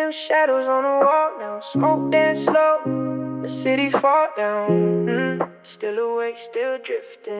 them shadows on the wall now. Smoke dance slow, the city fall down. Still awake, still drifting.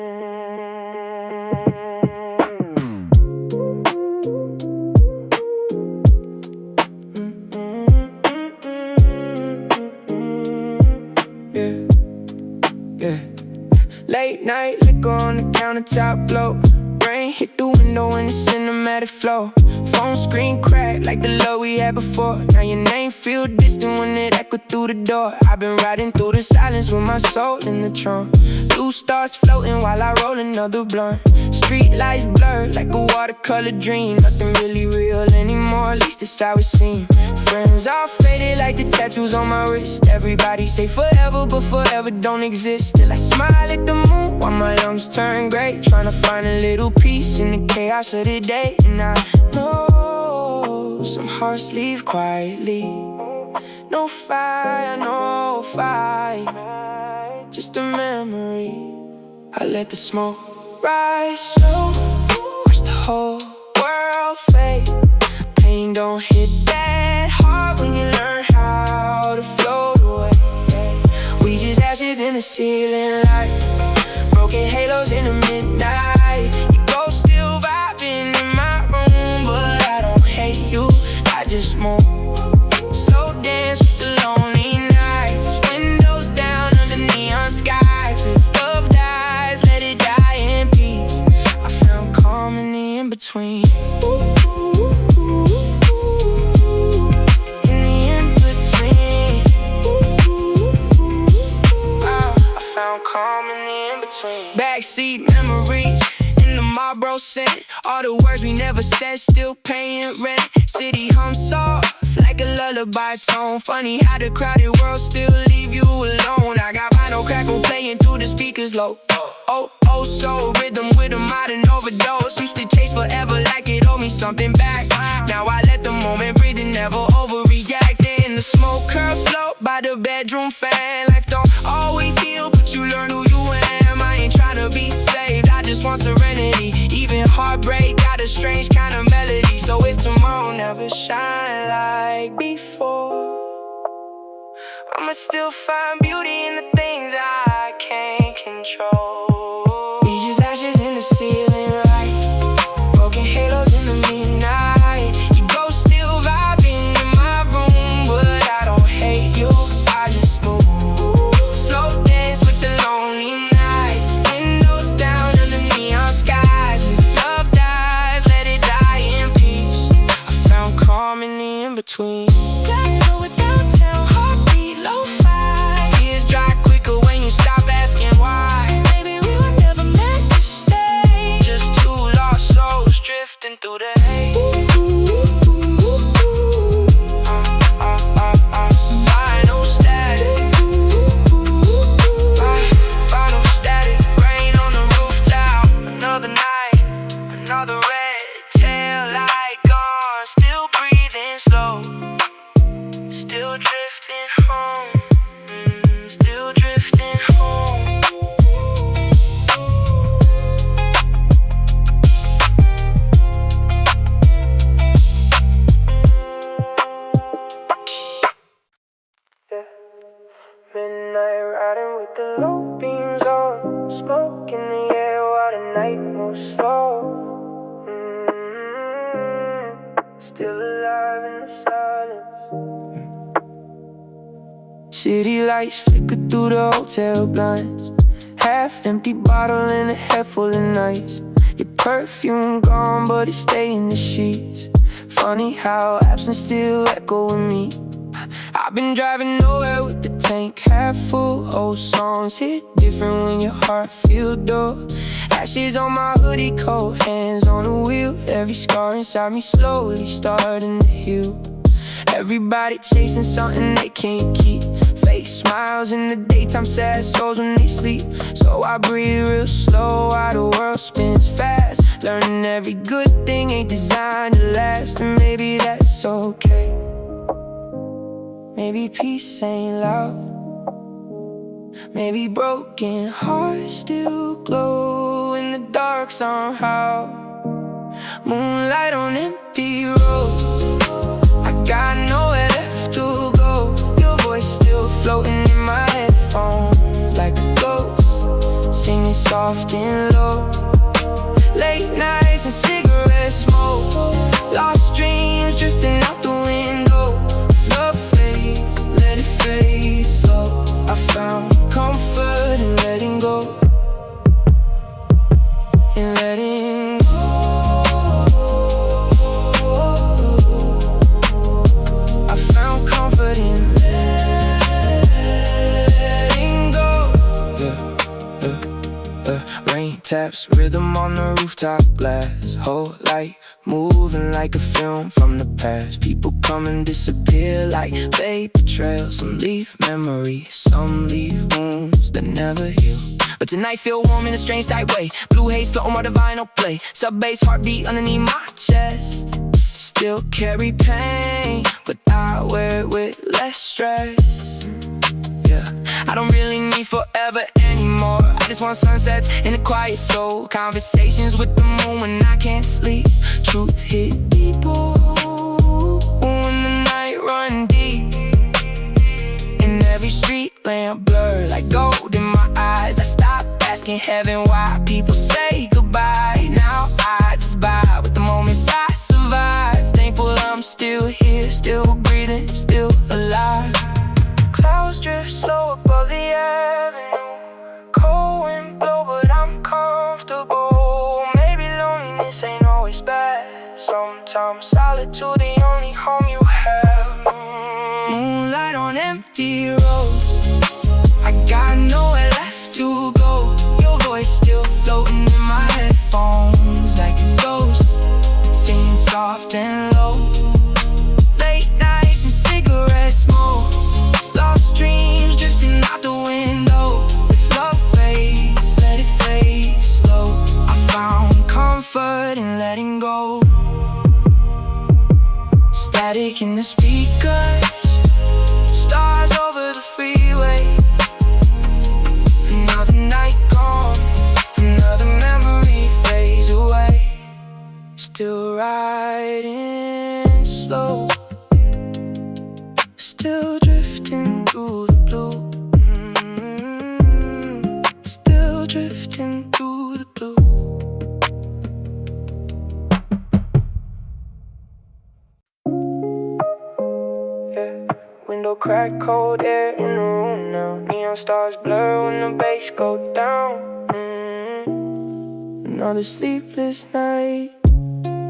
Late night, liquor on the countertop blow. Rain hit the window in the cinematic flow. Phone screen cracked like the love we had before. Now your name feel distant when it echoed through the door. I've been riding through the silence with my soul in the trunk. Blue stars floating while I roll another blunt. Street lights blurred like a watercolor dream. Nothing really real anymore, at least it's how it seems. Friends all faded like the tattoos on my wrist. Everybody say forever, but forever don't exist. Still I smile at the moon while my lungs turn gray, trying to find a little peace in the chaos of the day. And I know some hearts leave quietly. No fire, no fight, just a memory. I let the smoke rise slow, watch the whole world fade. Pain don't hit that hard when you learn how to float away. We just ashes in the ceiling light, broken halos in the midnight. Your ghost still vibing in my room, but I don't hate you, I just move. Slow dance with the lonely nights, windows down under neon skies. If love dies, let it die in peace. I found calm in the in-between. Backseat memories in the Marlboro scent. All the words we never said, still paying rent. City hums soft like a lullaby tone. Funny how the crowded world still leave you alone. I got vinyl crackle playing through the speakers low. Oh, oh, so rhythm with a modern overdose. Used to chase forever like it owed me something back. Now I let the moment breathe and never overreact. In the smoke curl slow by the bedroom fan. Life don't always heal, but you learn who you am. I ain't tryna be saved, I just want serenity. Even heartbreak got a strange kind of melody. So if tomorrow never shine like before, I'ma still find beauty in the things I can't control. We just ashes in the ceiling light, broken halos in the midnight. Your ghost still vibing in my room, but I don't hate you, I just move. Slow dance with the lonely nights, windows down under neon skies. If love dies, let it die in peace. I found calm in the in-between. Plateau with downtown, heartbeat lo-fi. Tears dry quicker when you stop asking why. Maybe we were never meant to stay, just two lost souls drifting through the haze. Final static, final static. Rain on the rooftop, another night, another red tail light gone. Still breathing slow, still drifting home, still drifting home. Yeah. Midnight riding with the low beams on, smoke in the air while the night moves slow. Still alive in the silence. City lights flicker through the hotel blinds. Half empty bottle and a head full of nights. Your perfume gone, but it stay in the sheets. Funny how absence still echo with me. I've been driving nowhere with the tank half full. Old songs hit different when your heart feel dull. Ashes on my hoodie coat, hands on the wheel. Every scar inside me slowly starting to heal. Everybody chasing something they can't keep. Fake smiles in the daytime, sad souls when they sleep. So I breathe real slow while the world spins fast. Learning every good thing ain't designed to last. And maybe that's okay. Maybe peace ain't loud. Maybe broken hearts still glow in the dark somehow. Moonlight on empty roads, I got nowhere to soft and low. Late nights and cigarette smoke, lost dreams drifting out the window. If love fades, let it fade slow. I found comfort in letting go, in letting go. I found comfort in letting go. Rain taps, rhythm on the rooftop glass. Whole life moving like a film from the past. People come and disappear like vapor trails. Some leave memories, some leave wounds that never heal. But tonight feel warm in a strange type way. Blue haze floating while the vinyl play. Sub-bass heartbeat underneath my chest. Still carry pain, but I wear it with less stress. Yeah, I don't really need forever anymore. I just want sunsets and a quiet soul. Conversations with the moon when I can't sleep. Truth hit people when the night run deep. In every street lamp blur like gold in my eyes. I stop asking heaven why people say goodbye. Now I just vibe with the moments I survive. Thankful I'm still here, still breathing, still alive. Clouds drift slow above the avenue. Cold wind blow but I'm comfortable. Maybe loneliness ain't always bad. Sometimes solitude the only home you have. Moonlight on empty roads, I got nowhere left to go. Your voice still floating in my headphones like a ghost, singing soft and low. Late nights and cigarette smoke, lost dreams drifting out the window. If love fades, let it fade slow. I found comfort in letting go. Static in the speakers, stars over the freeway. Another night gone, another memory fades away. Still riding slow, still drifting through the blue. Still drifting through the blue. Window crack, cold air in the room now. Neon stars blur when the bass go down. Another sleepless night.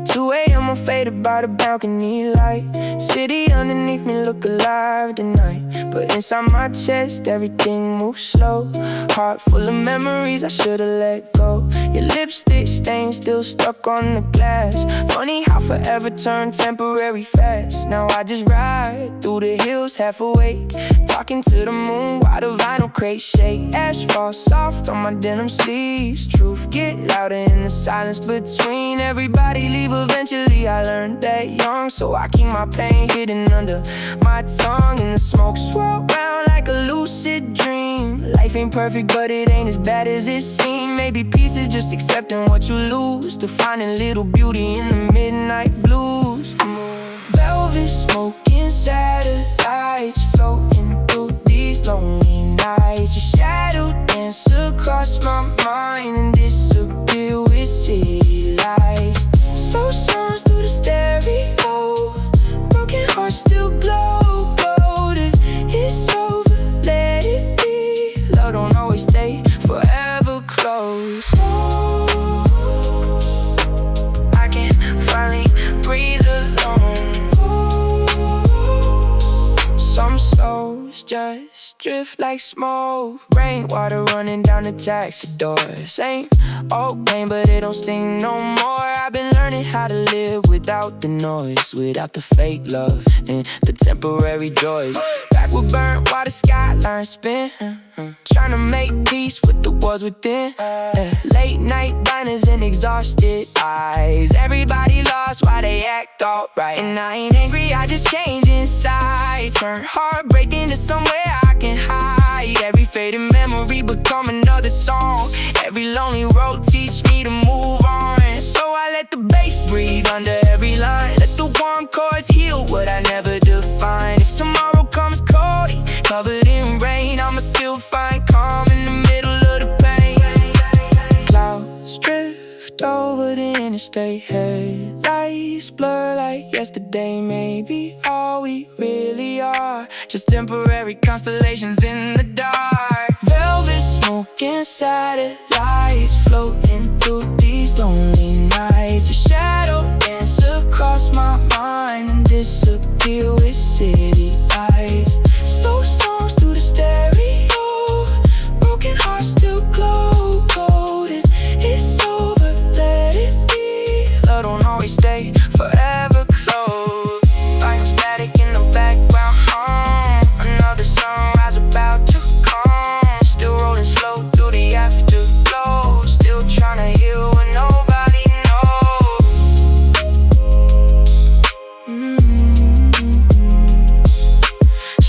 2 a.m. I'm faded by the balcony light. City underneath me look alive tonight, but inside my chest everything moves slow. Heart full of memories I should've let go. Your lipstick stain still stuck on the glass. Funny how forever turned temporary fast. Now I just ride through the hills half awake, talking to the moon while the vinyl crate shake. Asphalt soft on my denim sleeves. Truth get louder in the silence between everybody leave. Eventually I learned that young, so I keep my pain hidden under my tongue. And the smoke swirl round like a lucid dream. Life ain't perfect, but it ain't as bad as it seems. Maybe peace is just accepting what you lose, to finding little beauty in the midnight blues. Velvet smoking satellites floating through these lonely nights. Your shadow dance across my mind and disappear with city lights. Slow songs through the stereo, broken hearts still glow. But if it's over, let it be. Love don't always stay forever close. I can finally breathe alone. Some souls just drift like smoke. Rainwater running down the taxi door. Same old pain, but it don't sting no more. I've been learning how to live without the noise, without the fake love and the temporary joys. Backwood burnt while the skyline spin, trying to make peace with the wars within. Late night diners and exhausted eyes. Everybody lost while they act alright. And I ain't angry, I just change inside. Turn heartbreak into somewhere I can hide. Every faded memory become another song. Every lonely road teach me to move on. So I let the bass breathe under every line. Let the warm chords heal what I never defined. If tomorrow comes cold, covered in rain, I'ma still find calm in the middle of the pain. day. Headlights blur like yesterday. Maybe all we really are, just temporary constellations in the dark. Velvet smoking satellites floating through these lonely nights. A shadow dance across my mind and disappear with city lights. Slow songs through the stereo, broken hearts still glow coded. It's over, let it be. Love don't always stay forever close. Like static in the background, another sunrise about to come. Still rolling slow through the afterglow. Still trying to heal when nobody knows.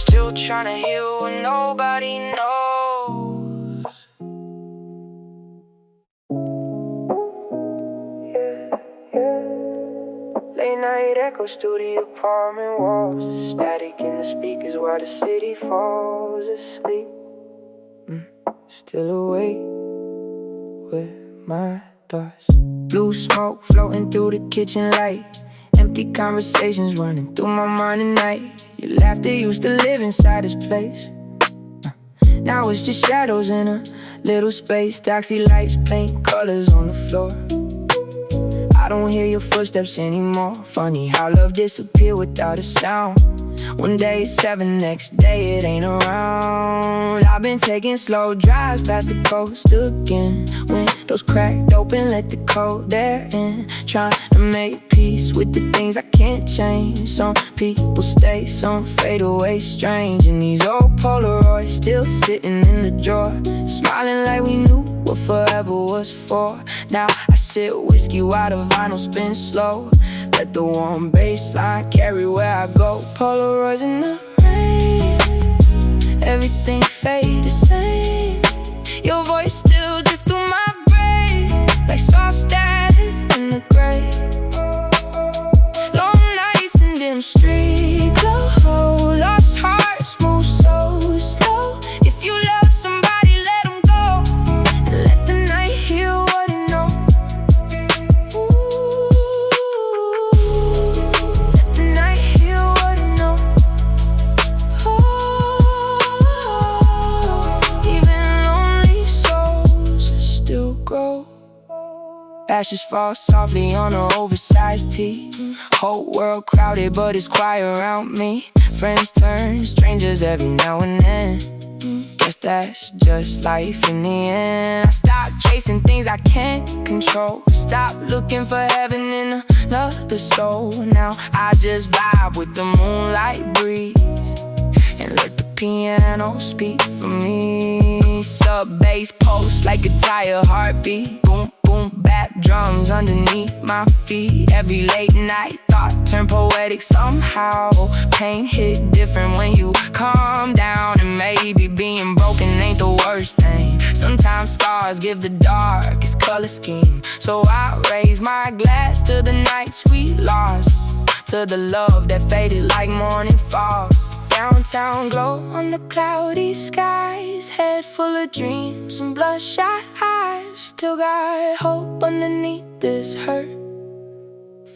Still trying to heal when nobody knows. Late night echoes through the apartment walls. Static in the speakers while the city falls asleep. Still awake with my thoughts. Blue smoke floating through the kitchen light. Empty conversations running through my mind at night. Your laughter used to live inside this place. Now it's just shadows in a little space. Taxi lights paint colors on the floor. I don't hear your footsteps anymore. Funny how love disappeared without a sound. One day it's 7, next day it ain't around. I've been taking slow drives past the coast again. Windows cracked open, let the cold air in. Trying to make peace with the things I can't change. Some people stay, some fade away strange. And these old Polaroids still sitting in the drawer, smiling like we knew what forever was for. Now I sip whiskey while the vinyl spins slow. Let the warm bass line carry where I go. Polaroids in the rain, everything fade the same. Your voice still drift through my brain like soft static in the gray. Long nights in dim street glow. Lost hearts move so slow. If you love somebody, let them go and let the night heal what it knows. Let the night heal what it knows. Even lonely souls still grow. Ashes fall softly on an oversized tee. Whole world crowded, but it's quiet around me. Friends turn strangers every now and then. Guess that's just life in the end. I stop chasing things I can't control. Stop looking for heaven in another soul. Now I just vibe with the moonlight breeze and let the piano speak for me. Sub bass pulse like a tired heartbeat. Boom boom, back drums underneath my feet. Every late night thought turned poetic somehow. Pain hit different when you calm down. And maybe being broken ain't the worst thing. Sometimes scars give the darkest color scheme. So I raise my glass to the nights we lost, to the love that faded like morning fog. Downtown glow on the cloudy skies. Head full of dreams and bloodshot eyes. Still got hope underneath this hurt.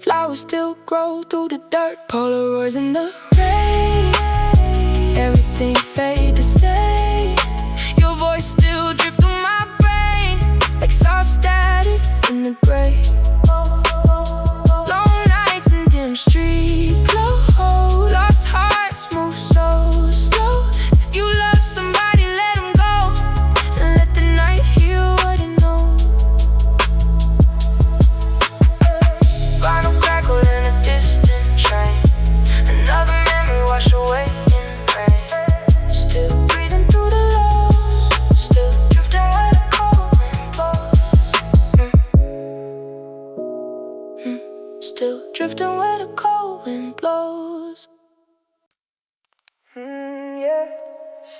Flowers still grow through the dirt. Polaroids in the rain, everything fade the same. Your voice still drift through my brain like soft static in the gray. Long nights in dim street glow. Lost hearts move so slow. If you love somebody, let them go and let the night heal what it knows. Vinyl crackle in a distant train. Another memory washed away in rain. Still breathing through the lows. Still drifting where the cold wind blows. Still drifting where the cold wind blows. Yeah.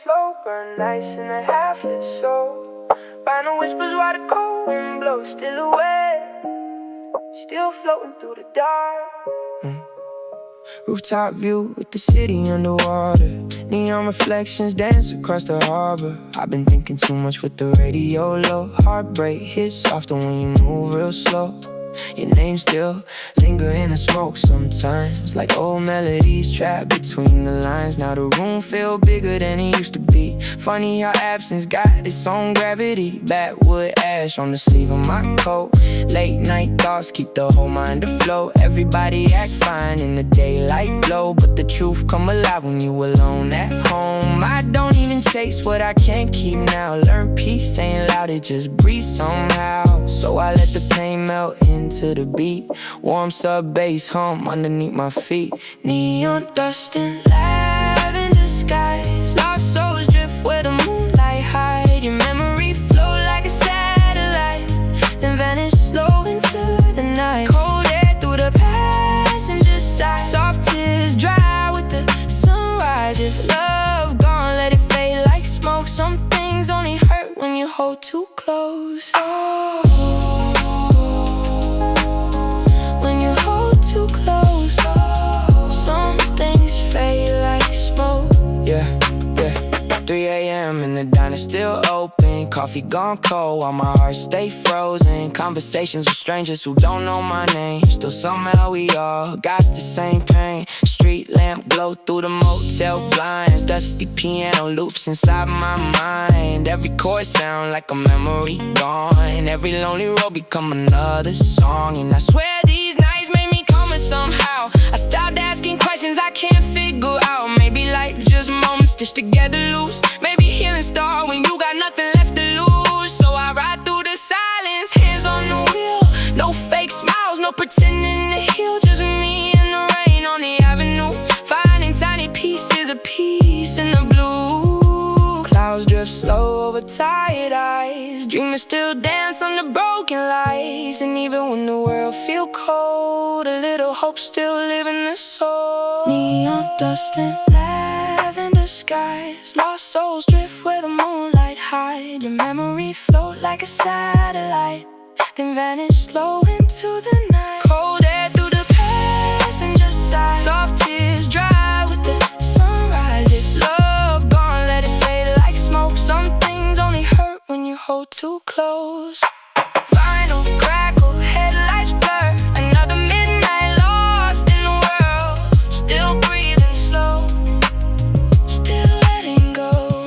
Slow burn nights in a half-lit soul. Final whispers while the cold wind blows. Still away, still floating through the dark. Rooftop view with the city underwater. Neon reflections dance across the harbor. I've been thinking too much with the radio low. Heartbreak hits softer when you move real slow. Your name still linger in the smoke sometimes, like old melodies trapped between the lines. Now the room feel bigger than it used to be. Funny how absence got its own gravity. Backwood ash on the sleeve of my coat. Late night thoughts keep the whole mind afloat. Everybody act fine in the daylight glow, but the truth come alive when you alone at home. I don't even chase what I can't keep now. Learn peace ain't loud, it just breathes somehow. So I let the pain melt into the beat. Warm sub bass hum underneath my feet. Neon dust and lavender skies. Lost souls drift where the moonlight hide. Your memory flow like a satellite, then vanish slow into the night. Cold air through the passenger side. Soft tears dry with the sunrise. If love gone, let it fade like smoke. Some things only hurt when you hold too close. Oh, when you hold too close. Some things fade like smoke. Yeah, yeah. 3 a.m. and the diner still open. Coffee gone cold while my heart stay frozen. Conversations with strangers who don't know my name. Still somehow we all got the same pain. Street lamp glow through the motel blinds. Dusty piano loops inside my mind. Every chord sound like a memory gone. Every lonely road become another song. And I swear these nights made me calmer somehow. I stopped asking questions I can't figure out. Maybe life just moments stitched together loose. Maybe healing start when you got nothing left to lose. So I ride through the silence, hands on the wheel. No fake smiles, no pretending to heal. Just me and the rain on the avenue, finding tiny pieces of peace in the blue. Clouds drift slow over tired eyes. Dreamers still dance under broken lights. And even when the world feel cold, a little hope still live in the soul. Neon dust and lavender skies. Lost souls drift where the moonlight hide. Your memory float like a satellite, then vanish slow into the night. Cold air through the passenger side. Soft tears dry with the sunrise. If love gone, let it fade like smoke. Some things only hurt when you hold too close. Vinyl crackle, headlights blur. Another midnight lost in the world. Still breathing slow, still letting go.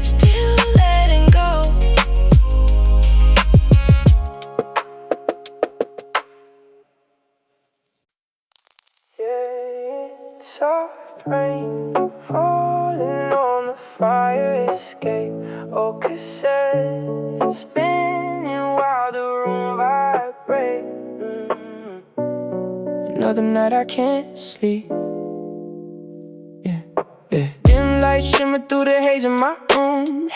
Still letting go. Yeah, soft rain falling on the fire escape. Oh, cassette spinning while the room vibrates. Another night I can't sleep. Yeah, yeah. Dim light shimmer through the haze in my room.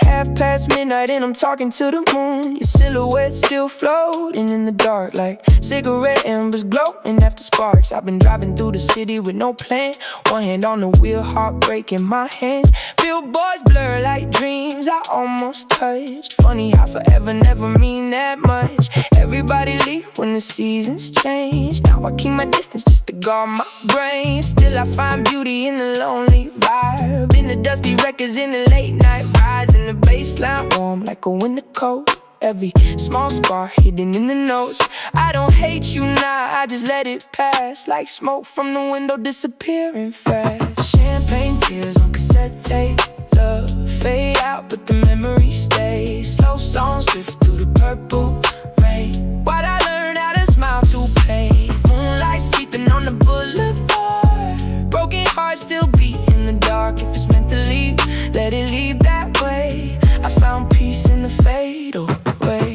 midnight and I'm talking to the moon. Your silhouette still floating in the dark, like cigarette embers glowing after sparks. I've been driving through the city with no plan. One hand on the wheel, heartbreak in my hands. Billboards blur like dreams I almost touched. Funny how forever never mean that much. Everybody leave when the seasons change. Now I keep my distance just to guard my brain. Still I find beauty in the lonely vibe, in the dusty records, in the late night rides, in the baseline warm like a winter coat. Every small scar hidden in the notes. I don't hate you now, I just let it pass, like smoke from the window disappearing fast. Champagne tears on cassette tape. Love fade out but the memories stay. Slow songs drift through the purple rain, while I learn how to smile through pain. Moonlight sleeping on the boulevard. Broken hearts still beat in the dark. If it's meant to leave, let it leave that way. I found peace in the fade away.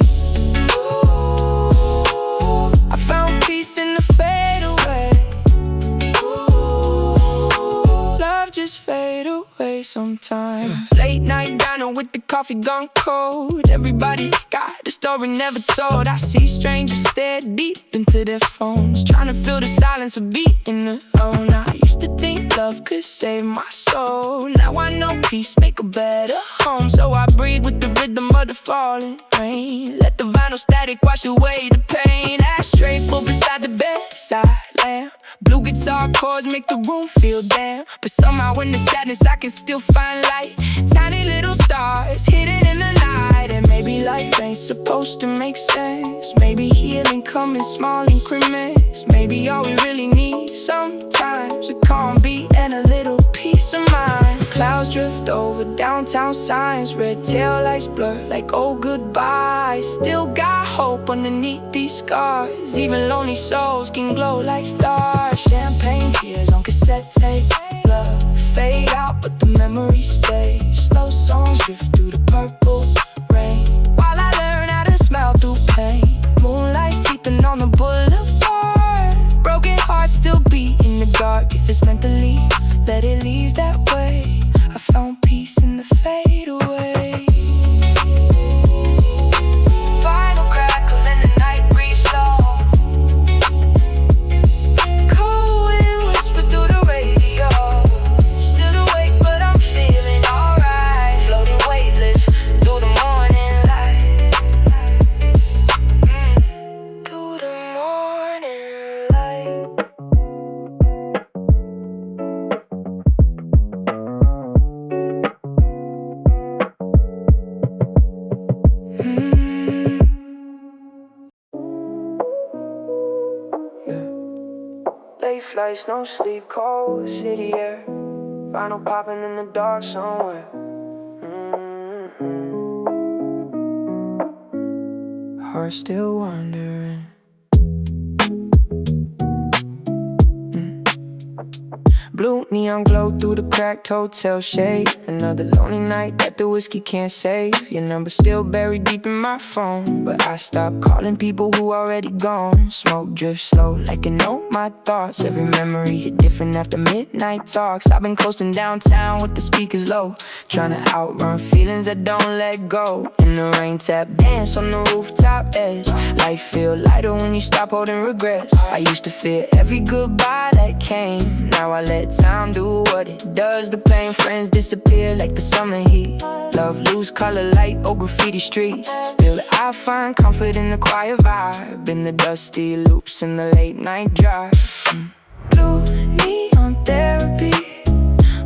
Ooh, I found peace in the fade away. Ooh, love just fade away sometime. Late night diner with the coffee gone cold. Everybody got a story never told. I see strangers stare deep into their phones, trying to feel the silence of beating alone. I used to think love could save my soul. Now I know peace make a better home. So I breathe with the rhythm of the falling rain. Let the vinyl static wash away the pain. Ashtray full beside the bedside lamp. Blue guitar chords make the room feel damp, but somehow in the sadness I can still find light. Tiny little stars hidden in the night. And maybe life ain't supposed to make sense. Maybe healing come in small increments. Maybe all we really need sometimes a calm beat and a little peace of mind. Clouds drift over downtown signs, red tail lights blur like oh goodbye. Still got hope underneath these scars. Even lonely souls can glow like stars. Champagne tears on cassette tape. Love fade out but the memory stays. Slow songs drift through the purple rain while I learn how to smile through pain. Moonlight sleeping on the boulevard. Broken hearts still beat in the dark. If it's meant to leave, let it leave that way. I found peace in the fade away. Final crackle in the night breeze slow. Cold wind whisper through the radio. Still awake but I'm feeling alright. Floating weightless through the morning light. Through the morning light. Late flights, no sleep, cold city air. Vinyl popping in the dark somewhere. Heart still wandering. Blue neon glow through the cracked hotel shade. Another lonely night that the whiskey can't save. Your number still buried deep in my phone, but I stopped calling people who already gone. Smoke drifts slow like I know my thoughts. Every memory hit different after midnight talks. I've been coasting downtown with the speakers low, trying to outrun feelings that don't let go. In the rain tap dance on the rooftop edge. Life feel lighter when you stop holding regrets. I used to fear every goodbye that came. Now I let time do what it does. The pain, friends disappear like the summer heat. Love lose color like old graffiti streets. Still I find comfort in the quiet vibe, in the dusty loops and the late night drive. Blue neon therapy,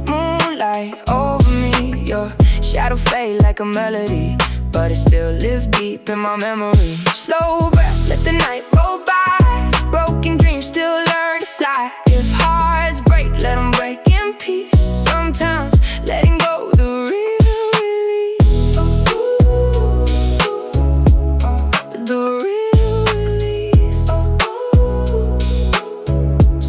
moonlight over me. Your shadow fade like a melody, but it still lives deep in my memory. Slow breath, let the night roll by. Broken dreams still learn to fly. If hearts break, let them break in peace. Sometimes letting go the real release. The real release.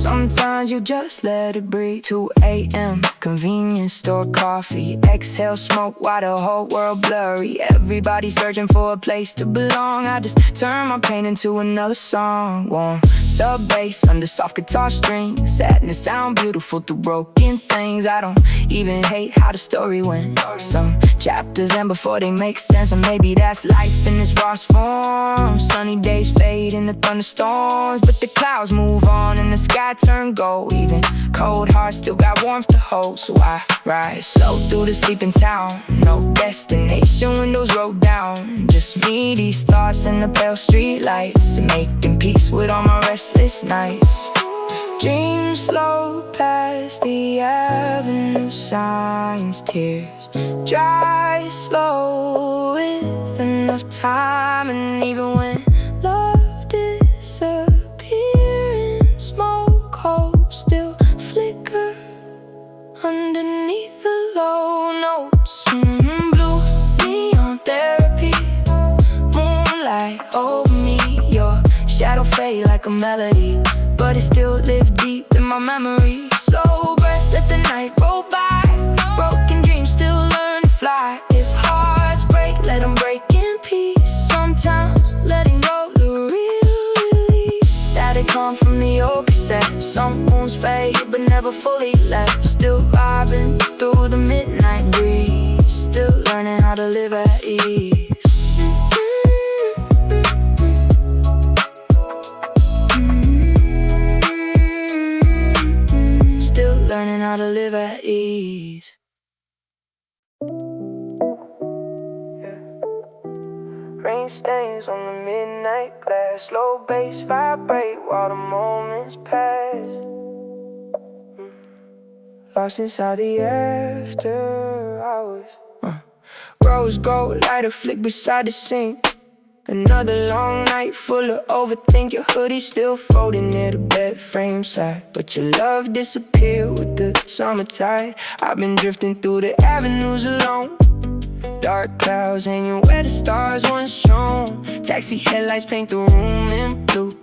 Sometimes you just let it breathe. 2 a.m. convenience store coffee. Exhale smoke while the whole world blurry. Everybody searching for a place to belong. I just turn my pain into another song. Warm sub bass under soft guitar strings. Sadness sound beautiful through broken things. I don't even hate how the story went. Some chapters end before they make sense, and maybe that's life in its rawest form. Sunny days fade into thunderstorms, but the clouds move on and the sky turn gold. Even cold hearts still got warmth to hold. So I ride slow through the sleeping town. No destination, windows rolled down. Just me, these thoughts, and the pale street lights, making peace with all my restless nights. Dreams flow past the avenue signs. Tears dry slow with enough time. And even when love disappears in smoke, hope still flicker underneath the low notes. Blue neon therapy, moonlight over me. Your shadow fade like a melody, but it still lives deep in my memory. Slow breath, let the night roll by. Broken dreams still learn to fly. If hearts break, let them break in peace. Sometimes letting go the real release. Static come from the old cassette. Some wounds fade but never fully left. Still vibing through the midnight breeze. Still learning how to live at ease. Learning how to live at ease. Rain stains on the midnight glass. Slow bass vibrate while the moments pass. Lost inside the after hours. Rose gold lighter flick beside the sink. Another long night full of overthink. Your hoodie still folding near the bed frame side, but your love disappeared with the summertide. I've been drifting through the avenues alone. Dark clouds hanging where the stars once shone. Taxi headlights paint the room in blue.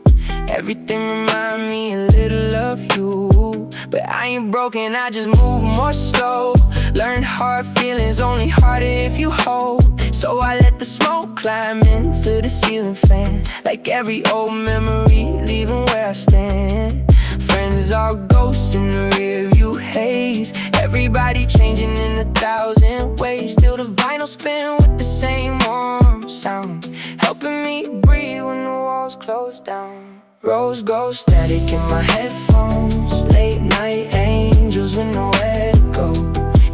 Everything remind me a little of you. But I ain't broken, I just move more slow. Learned hard feelings only harder if you hold. So I let the smoke climb into the ceiling fan, like every old memory leaving where I stand. Friends are ghosts in the rearview haze. Everybody changing in 1,000 ways. Still the vinyl spin with the same warm sound, helping me breathe when the walls close down. Rosegold static in my headphones. Late night angels with nowhere to go.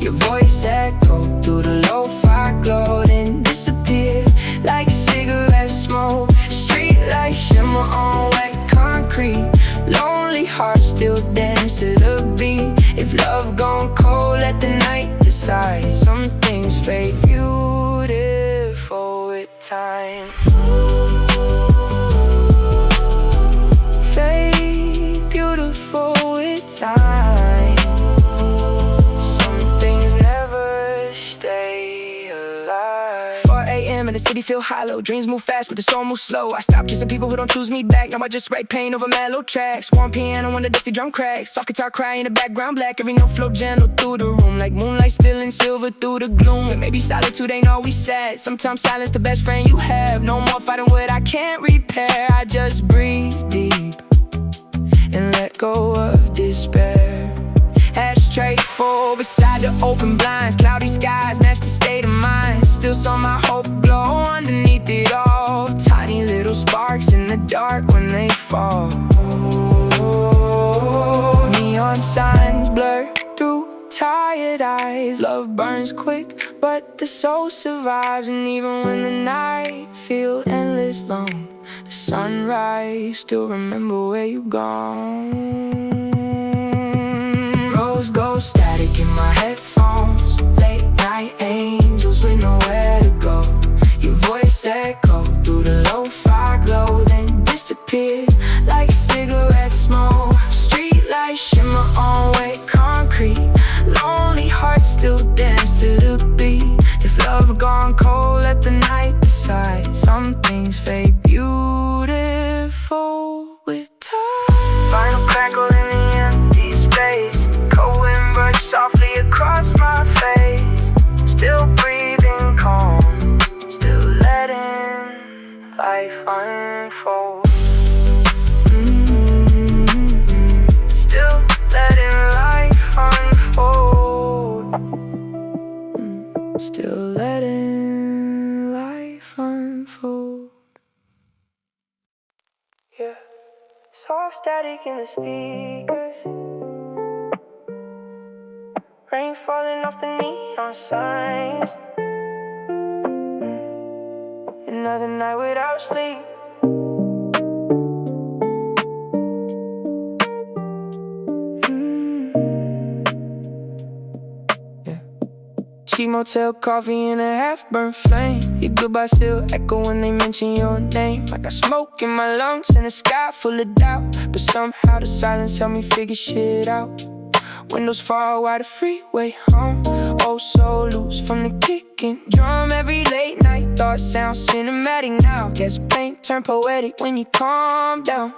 Your voice echo through the lo-fi glow, then disappear like cigarette smoke. Street lights shimmer on wet concrete. Lonely hearts still dance to the beat. If love gone cold, let the night decide. Some things fade beautiful with time. Fade beautiful with time. Some things never stay alive. 4 a.m. and the city feel hollow. Dreams move fast but the soul moves slow. I stop chasing people who don't choose me back. Now I just write pain over mellow tracks. Warm piano on the dusty drum cracks. Soft guitar cry in the background black. Every note flow gentle through the room, like moonlight spilling silver through the gloom. And maybe solitude ain't always sad. Sometimes silence the best friend you have. No more fighting what I can't repair. I just breathe deep and let go of despair. Ashtray full beside the open blinds. Cloudy skies match the state of mind. Still saw my hope glow underneath it all. Tiny little sparks in the dark when they fall. Neon signs blur through tired eyes. Love burns quick but the soul survives. And even when the night feels endless long, the sunrise still remember where you gone. Rosegold static in my headphones. Late night angels with nowhere to go. Your voice echo through the lo-fi glow, then disappear like cigarette smoke. Street lights shimmer on wet concrete. Lonely hearts still dance to the beat. If love gone cold, let the night decide. Some things fade beautiful with time. Final crackle in the empty space. Cold wind brush softly across my face. Still breathing calm, still letting life unfold. Still letting life unfold. Still letting life unfold. Yeah. Soft static in the speakers. Rain falling off the neon signs. Another night without sleep. Yeah. Cheap motel coffee and a half-burnt flame. Your goodbye still echo when they mention your name. Like I smoke in my lungs in a sky full of doubt. But somehow the silence helped me figure shit out. Windows far wide, the freeway hum. Oh, so loose from the kicking drum. Every late night thought sounds cinematic now. Guess paint turned poetic when you calm down.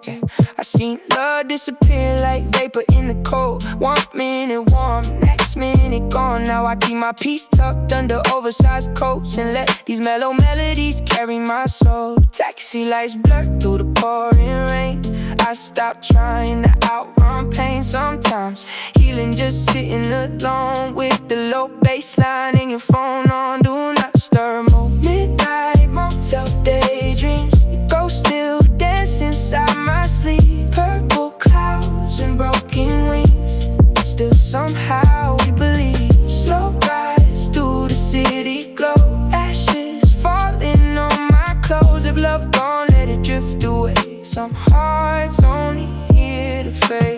Yeah, I seen love disappear like vapor in the cold. 1 minute warm, next minute gone. Now I keep my peace tucked under oversized coats and let these mellow melodies carry my soul. Taxi lights blur through the pouring rain. I stop trying to outrun pain. Sometimes healing just sitting alone with the low bass line and your phone on do not disturb mode. Midnight motel daydreams. Your ghost still dance inside my sleep. Purple clouds and broken wings. Still somehow we believe. Slow rise through the city glow. Ashes falling on my clothes. If love gone, let it drift away. Some hearts only here to fade.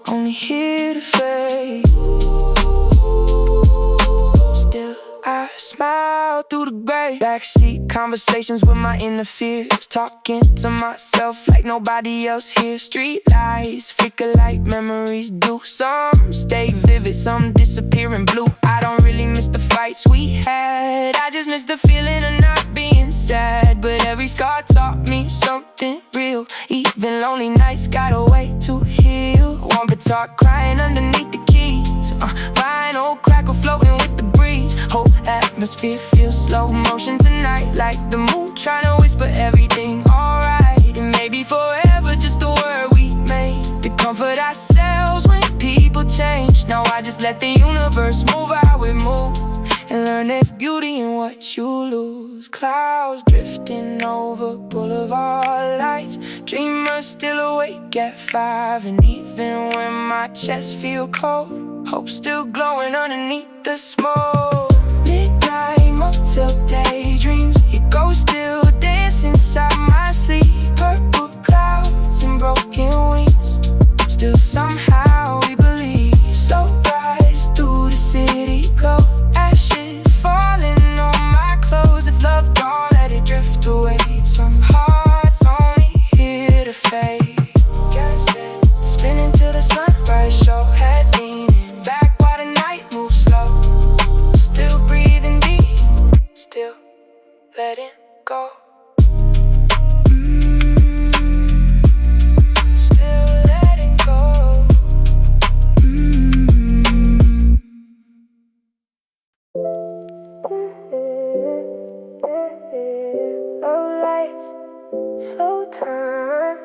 Only here to fade. through the grave. Backseat conversations with my inner fears, talking to myself like nobody else here. Street lights flicker like memories do. Some stay vivid, some disappear in blue. I don't really miss the fights we had, I just miss the feeling of not being sad. But every scar taught me something real. Even lonely nights got a way to heal. One guitar crying underneath the keys, vinyl crackle floating with the breeze. Whole atmosphere feels slow motion tonight, like the moon trying to whisper everything alright. And maybe forever just the word we made to comfort ourselves when people change. Now I just let the universe move how it moves, and learn there's beauty in what you lose. Clouds drifting over boulevard lights, dreamers still awake at 5. And even when my chest feel cold, hope still glowing underneath the smoke. Midnight motel daydreams, your ghost still dance inside my sleep. Purple clouds and broken wings, still somehow we believe. Slow rise through the city glow, ashes falling on my clothes. If love gone, let it drift away. Some hearts only here to fade. Cassette spinning till the sunrise show, head leaning back while the night moves slow. Still breathing deep, still letting go. Still letting go. Low lights, slow time.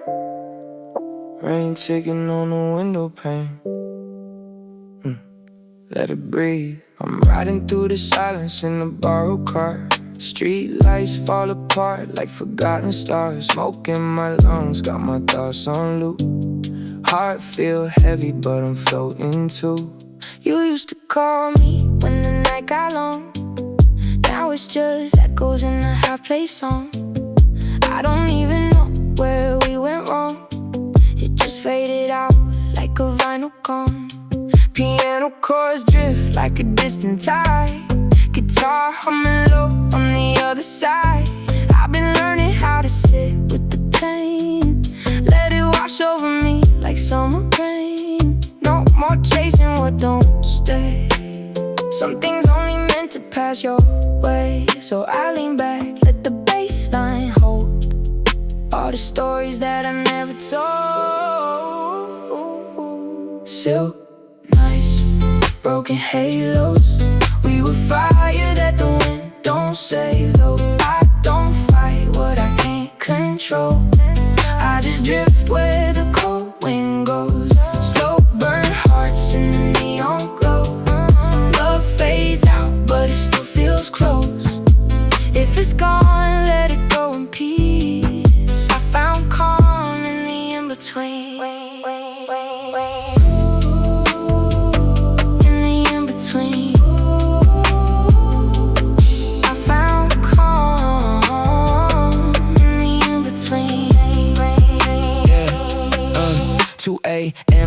Rain ticking on the window pane. Let it breathe. I'm riding through the silence in a borrowed car. Street lights fall apart like forgotten stars. Smoke in my lungs, got my thoughts on loop. Heart feel heavy, but I'm floating too. You used to call me when the night got long. Now it's just echoes in a half-played song. I don't even know where we went wrong. It just faded out like a vinyl gone. Piano chords drift like a distant tide. Guitar humming low on the other side. I've been learning how to sit with the pain, let it wash over me like summer rain. No more chasing what don't stay. Some things only meant to pass your way. So I lean back, let the bass line hold all the stories that I never told. Silk nights, broken halos. We were fire that the wind don't save. Though I don't fight what I can't control, I just drift where the cold wind goes. Slow burn hearts in the neon glow. Love fades out, but it still feels close. If it's gone, let it go in peace. I found calm in the in-between.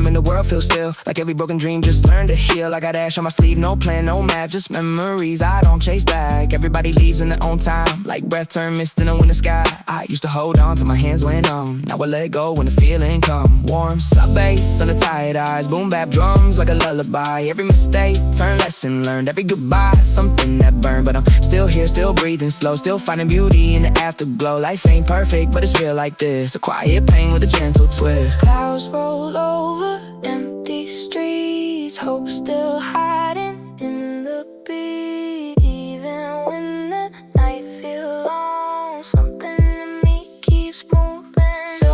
And the world feels still, like every broken dream just learned to heal. I got ash on my sleeve, no plan, no map, just memories I don't chase back. Everybody leaves in their own time, like breath turned mist in a winter sky. I used to hold on till my hands went numb. Now I let go when the feeling come. Warm sub bass under tired eyes, boom bap drums like a lullaby. Every mistake turned lesson learned, every goodbye something that burned. But I'm still here, still breathing slow, still finding beauty in the afterglow. Life ain't perfect, but it's real like this, a quiet pain with a gentle twist. Clouds roll over empty streets, hope still hiding in the beat. Even when the night feels long, something in me keeps moving. So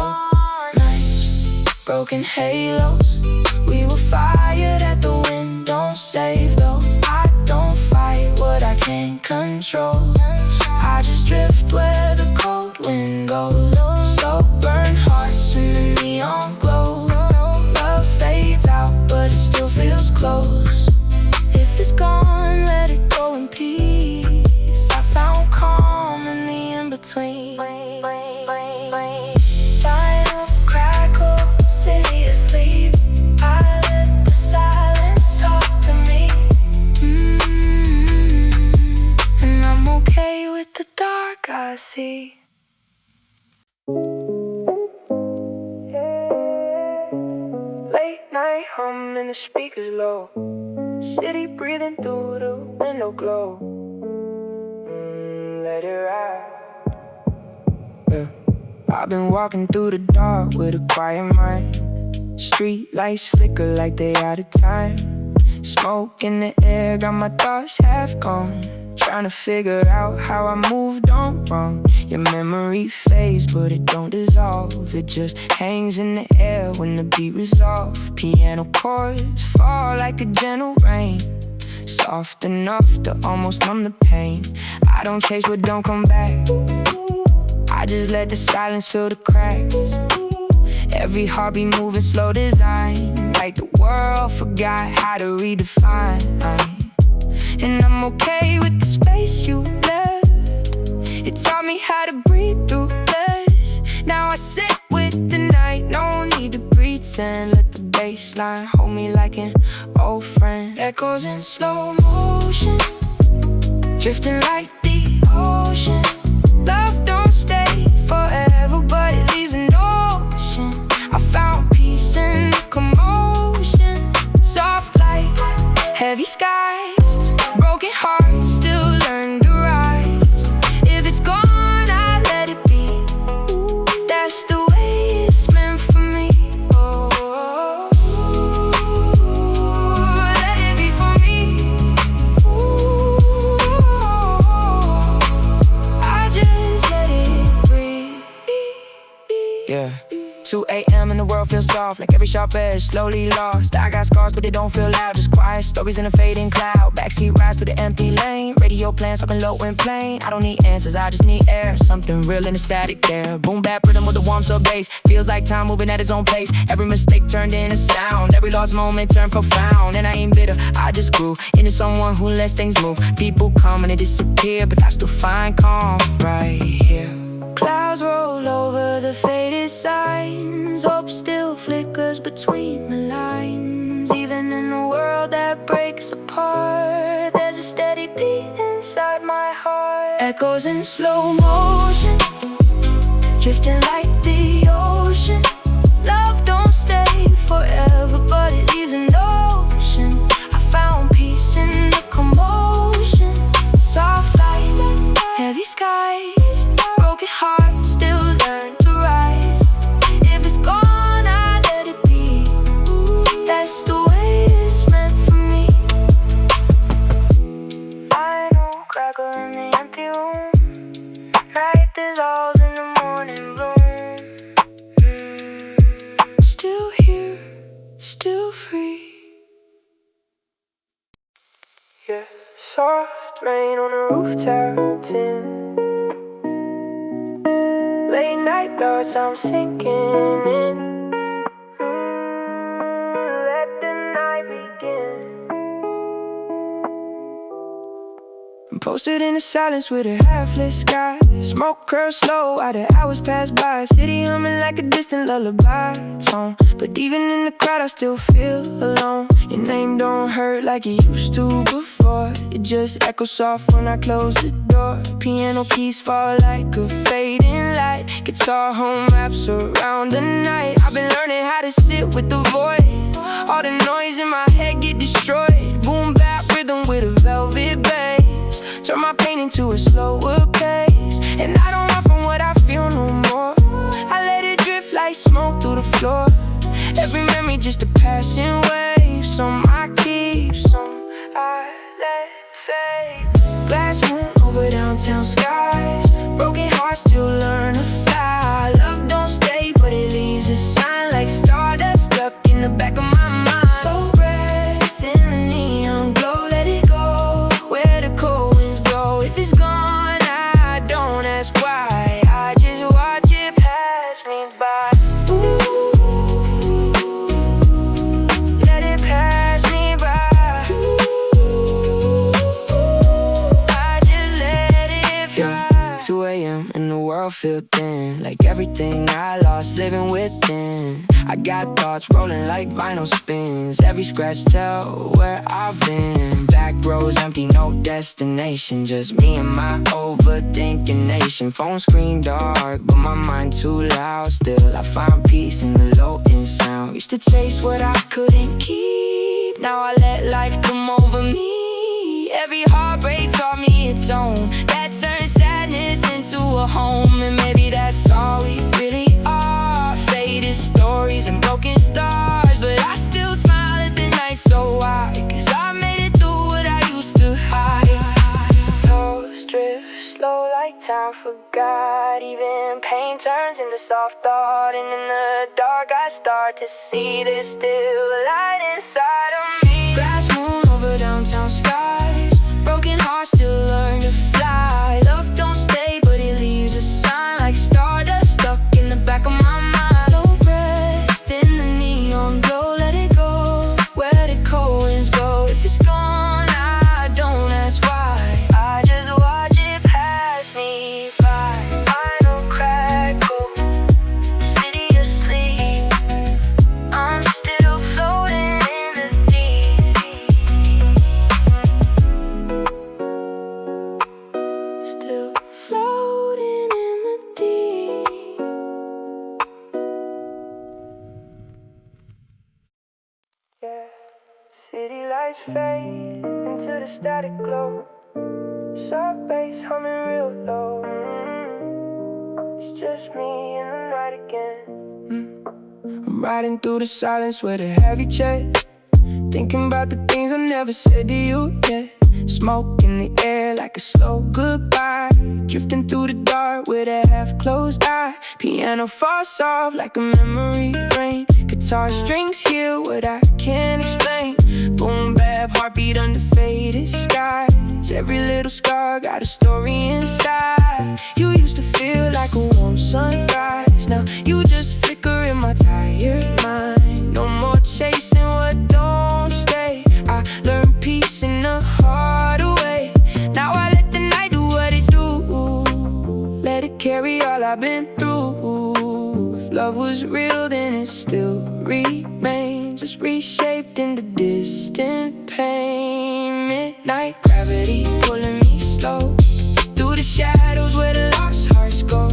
nights, broken halos. We were fire that the wind don't save. Though I don't fight what I can't control, I just drift where the cold wind goes. So burn hearts in the neon glow. Love fades out, but it still feels close. If it's gone, let it go in peace. I found calm in the in-between. Final crackle, city asleep. I let the silence talk to me. And I'm okay. I see. Late night hum and the speakers low. City breathing through the window glow. Let it ride. Yeah. I've been walking through the dark with a quiet mind. Street lights flicker like they out of time. Smoke in the air, got my thoughts half gone. Trying to figure out how I moved on wrong. Your memory fades, but it don't dissolve. It just hangs in the air when the beat resolves. Piano chords fall like a gentle rain, soft enough to almost numb the pain. I don't chase what don't come back. I just let the silence fill the cracks. Every heartbeat moving slow design, like the world forgot how to redefine. And I'm okay with the space you left. It taught me how to breathe through less. Now I sit with the night, no need to pretend. Let the bass line hold me like an old friend. Echoes in slow motion, drifting like the ocean. Love don't stay forever, but it leaves an ocean. I found peace in the commotion. Soft light, heavy skies, broken hearts still learn to rise. If it's gone, I let it be. That's the way it's meant for me. Oh, let it be for me. I just let it breathe. Yeah. 2 a.m. and the world feels soft, like every sharp edge slowly lost. I got scars but they don't feel loud, just quiet stories in a fading cloud. Backseat rides through the empty lane, radio playing something low and plain. I don't need answers, I just need air, something real in the static there. Boom bap rhythm with a warm sub bass, feels like time moving at its own pace. Every mistake turned into sound, every lost moment turned profound. And I ain't bitter, I just grew into someone who lets things move. People come and they disappear, but I still find calm right here. Clouds roll over the faded signs. Hope still flickers between the lines. Even in a world that breaks apart, there's a steady beat inside my heart. Echoes in slow motion, drifting like the ocean. Love don't stay forever, but it leaves an ocean. I found peace in the commotion. Soft light, heavy skies, broken hearts still learn to rise. If it's gone, I let it be. That's the way it's meant for me. I know crackle in the empty room. Night dissolves in the morning bloom. Still here, still free. Yeah, soft rain on the roof terracing. Late night thoughts I'm sinking in. Let the night begin. I'm posted in the silence with a half-lit sky. Smoke curls slow, how the hours pass by. City humming like a distant lullaby tone. But even in the crowd I still feel alone. Your name don't hurt like it used to before. It just echoes soft when I close the door. Piano keys fall like a fading light. Guitar home wraps around the night. I've been learning how to sit with the void. All the noise in my head get destroyed. Boom bap rhythm with a velvet bass. Turn my pain into a slower pace. And I don't run from what I feel no more. I let it drift like smoke through the floor. Every memory just a passing wave. Some I keep, some I let fade. Glass moon over downtown skies. Broken hearts still learn to fly. Love don't stay, but it leaves a sign like stardust stuck in the back of my mind. So breath in the neon glow, let it go where the cold winds go. If it's gone, I don't ask why. I just watch it pass me by. Let it pass me by. I just let it fly. 2 a.m. and the world feel thin, like like everything I lost living within. I got thoughts rolling like vinyl spins. Every scratch tell where I've been. Back rows empty, no destination. Just me and my overthinking nation. Phone screen dark, but my mind too loud. Still I find peace in the low end sound. Used to chase what I couldn't keep. Now I let life come over me. Every heartbreak taught me its own. That turned sadness into a home. And maybe that's all we really are. Faded stories and broken stars. But I still smile at the night so wide, 'cause I made it through what I used to hide. Those drift slow like time forgot. Even pain turns into soft thought. And in the dark I start to see there's still a light inside of me. Glass moon over downtown skies. Broken hearts still learn to fly. Love don't stay but it leaves a sign like stardust stuck in the back of my mind. Slow breath in the neon glow. Let it go. Where did cold winds go? If it's gone I don't ask why. I just watch it pass me by. Final crackle, city asleep. I'm still floating in the deep. Still floating in the deep. Yeah, city lights fade into the static glow. Soft bass humming real low. It's just me and the night again. I'm riding through the silence with a heavy chest, thinking about the things I never said to you yet. Smoke in the air like a slow goodbye. Drifting through the dark with a half-closed eye. Piano falls soft like a memory rain. Guitar strings hear what I can't explain. Boom bap, heartbeat under faded skies. Every little scar got a story inside. You used to feel like a warm sunrise. Now you just flicker in my tired mind. No more chasing what don't stay. I learned peace in the hard way. Now I let the night do what it do. Let it carry all I've been through. If love was real then it still remains, just reshaped into distant pain. Midnight gravity pulling me slow through the shadows where the lost hearts go.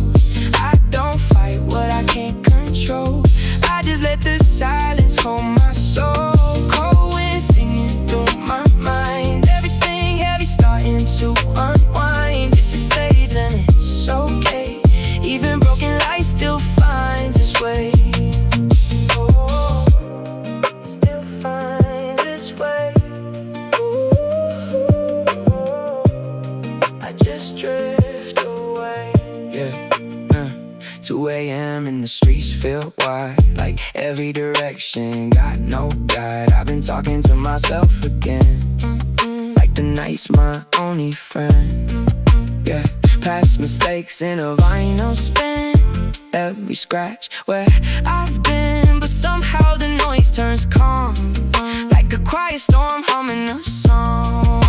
I don't fight what I can't control. I just let the silence hold my soul. Cold wind singing through my mind. Everything heavy starting to unwind. If it fades then it's okay. Even broken light still finds its way. Oh, still finds its way. Ooh, I just drift away. Yeah. 2 a.m. and the streets feel wide, like every direction got no guide. I've been talking to myself again, like the night's my only friend. Yeah, past mistakes in a vinyl spin. Every scratch where I've been, but somehow the noise turns calm, like a quiet storm humming a song.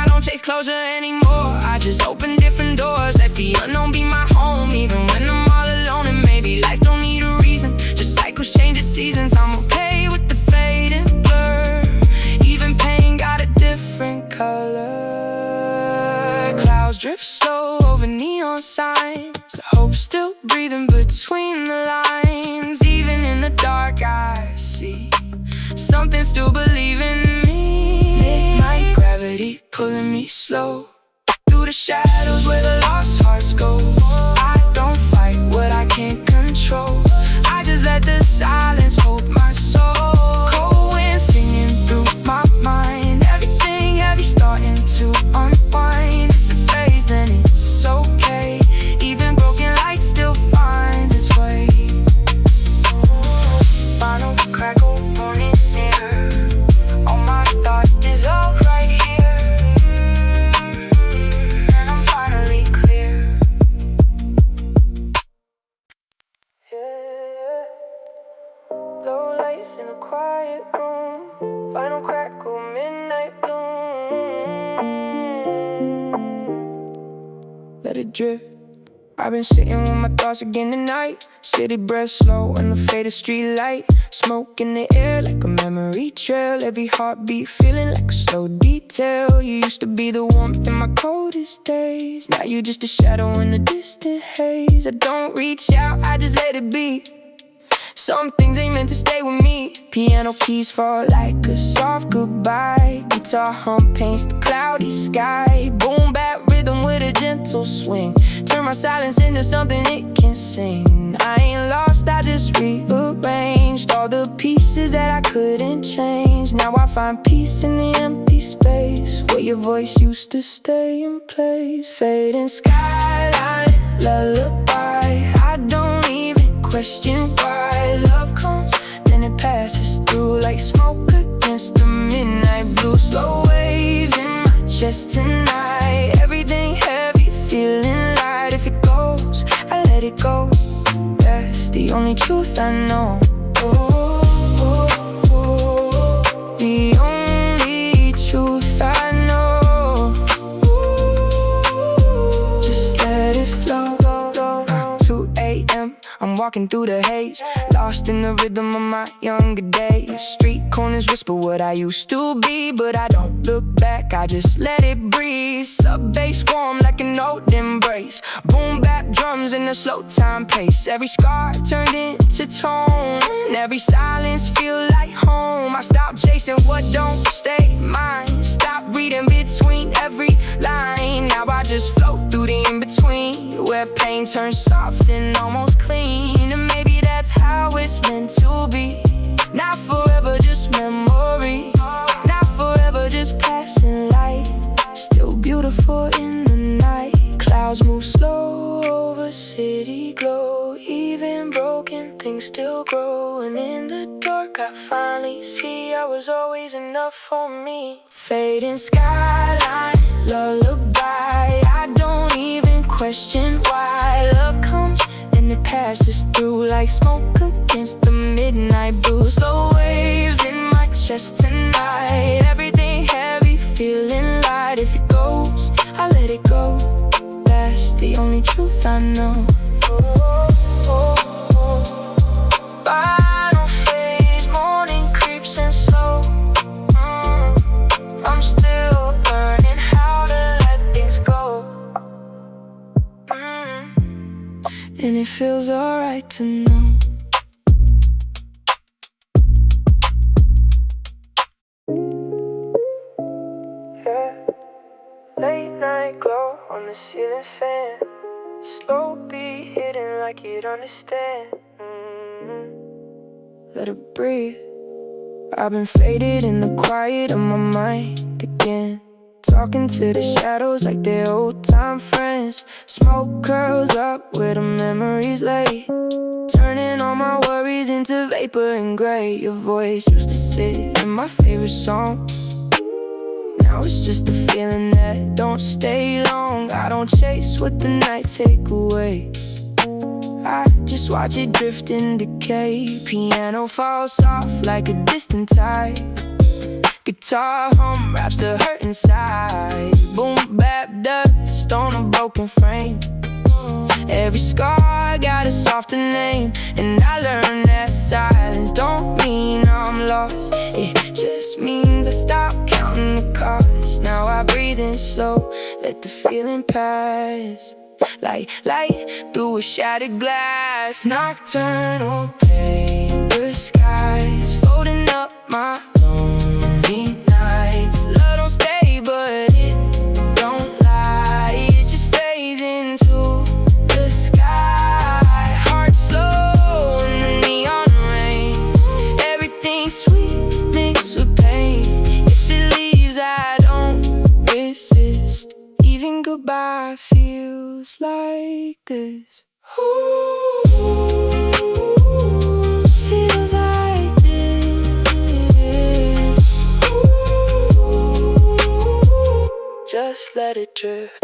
I don't chase closure anymore. I just open different doors. Let the unknown be my home, even when I'm all alone. And maybe life don't need a reason, just cycles change its seasons. I'm okay with the fade and blur. Even pain got a different color. Clouds drift slow over neon signs. Hope still breathing between the lines. Even in the dark I see something still believing me. Midnight gravity pulling me slow through the shadows where the lost hearts go. I don't fight what I can't control. I just let the silence hold my soul. Cold wind singing through my mind. Everything heavy starting to unwind. If it fades then it's okay. Even broken light still finds its way. Final crackle, morning near. All my thought dissolve right here. And I'm finally clear. Yeah. Low lights in a quiet room. Final crackle, midnight bloom. Let it drip, I've been sitting with my thoughts again tonight. City breath slow and the faded street light. Smoke in the air like a memory trail. Every heartbeat feeling like a slow detail. You used to be the warmth in my coldest days. Now you just a shadow in the distant haze. I don't reach out, I just let it be. Some things ain't meant to stay with me. Piano keys fall like a soft goodbye. Guitar hum paints the cloudy sky. Boom bap rhythm with a gentle swing. Turn my silence into something it can sing. I ain't lost, I just rearranged all the pieces that I couldn't change. Now I find peace in the empty space where your voice used to stay in place. Fading skyline, lullaby. I don't even question why love comes, then it passes through like smoke against the midnight blue. Slow waves in my chest tonight. Everything heavy, feeling light. If it goes, I let it go. That's the only truth I know. Oh, oh, oh, the only truth I know. Just let it flow. 2 a.m. I'm walking through the haze, lost in the rhythm of my younger days. Street corners whisper what I used to be, but I don't look back, I just let it breathe. Sub bass warm like an old embrace. Boom bap drums in a slow time pace. Every scar turned into tone. Every silence feel like home. I stop chasing what don't stay mine. Stop reading between every line. Now I just float through the in-between, where pain turns soft and almost clean. And maybe that's how it's meant to be. Not forever, just memory. Not forever, just passing light. Still beautiful in the night. Clouds move slow over city glow. Even broken things still grow. And in the dark I finally see I was always enough for me. Fading skyline, lullaby. I don't even question why love comes, then it passes through like smoke against the midnight blue. Slow waves in my chest tonight. Everything heavy, feeling light. If it goes, I let it go. That's the only truth I know. Final phase, morning creeps in slow. I'm still learning how to let things go. And it feels alright to know. Yeah. Late night glow on the ceiling fan. Slow beat hitting like you'd understand. Let it breathe. I've been faded in the quiet of my mind again. Talking to the shadows like they're old time friends. Smoke curls up where the memories lay. Turning all my worries into vapor and gray. Your voice used to sit in my favorite song. Now it's just a feeling that don't stay long. I don't chase what the night take away. I just watch it drift and decay. Piano falls soft like a distant tide. Guitar hum wraps the hurt inside. Boom bap dust on a broken frame. Every scar got a softer name. And I learned that silence don't mean I'm lost. It just means I stopped counting the cost. Now I breathe in slow, let the feeling pass. Like light through a shattered glass. Nocturnal paper skies folding up my lonely nights. Love don't stay but it don't lie. It just fades into the sky. Heart slow in the neon rain. Everything sweet mixed with pain. If it leaves I don't resist. Even goodbye feels like this. Ooh, feels like this. Ooh, just let it drift.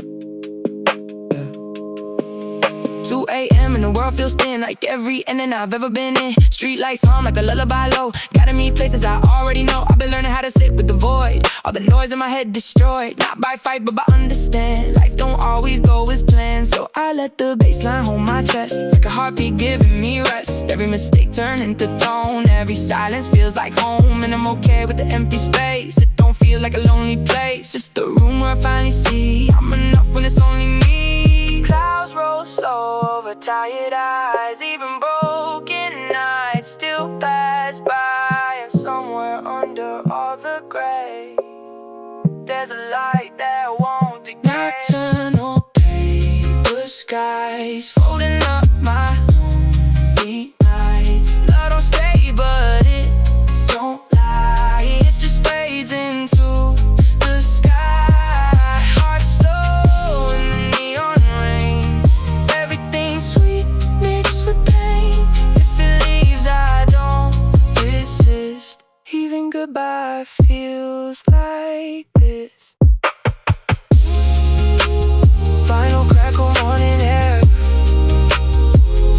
2 a.m. and the world feels thin, like every ending I've ever been in. Street lights hum like a lullaby low. Gotta meet places I already know. I've been learning how to sit with the void. All the noise in my head destroyed, not by fight but by understand. Life don't always go as planned, so I let let the bassline hold my chest, like a heartbeat giving me rest. Every mistake turn into tone, every silence feels like home. And I'm okay with the empty space, it don't feel like a lonely place. Just the room where I finally see I'm enough when it's only me. Clouds roll slow over tired eyes, even broken nights still pass by. And somewhere under all the gray, there's a light that won't decay. Nocturnal paper skies folding up my lonely nights. Love don't stay, but it don't lie. It just fades into the sky. Heart slow in the neon rain. Everything's sweet mixed with pain. If it leaves, I don't resist. Even goodbye feels like this. Final crackle morning air.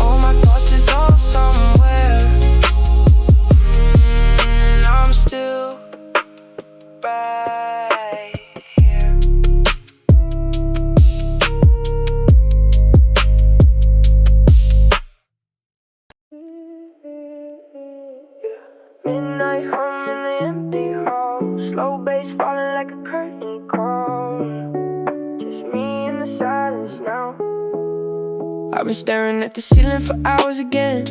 All my thoughts dissolve somewhere. I'm still right here. Midnight hum in the empty hall. Slow bass falling like a curtain call. Just me in the silence now. I've been staring at the ceiling for hours again,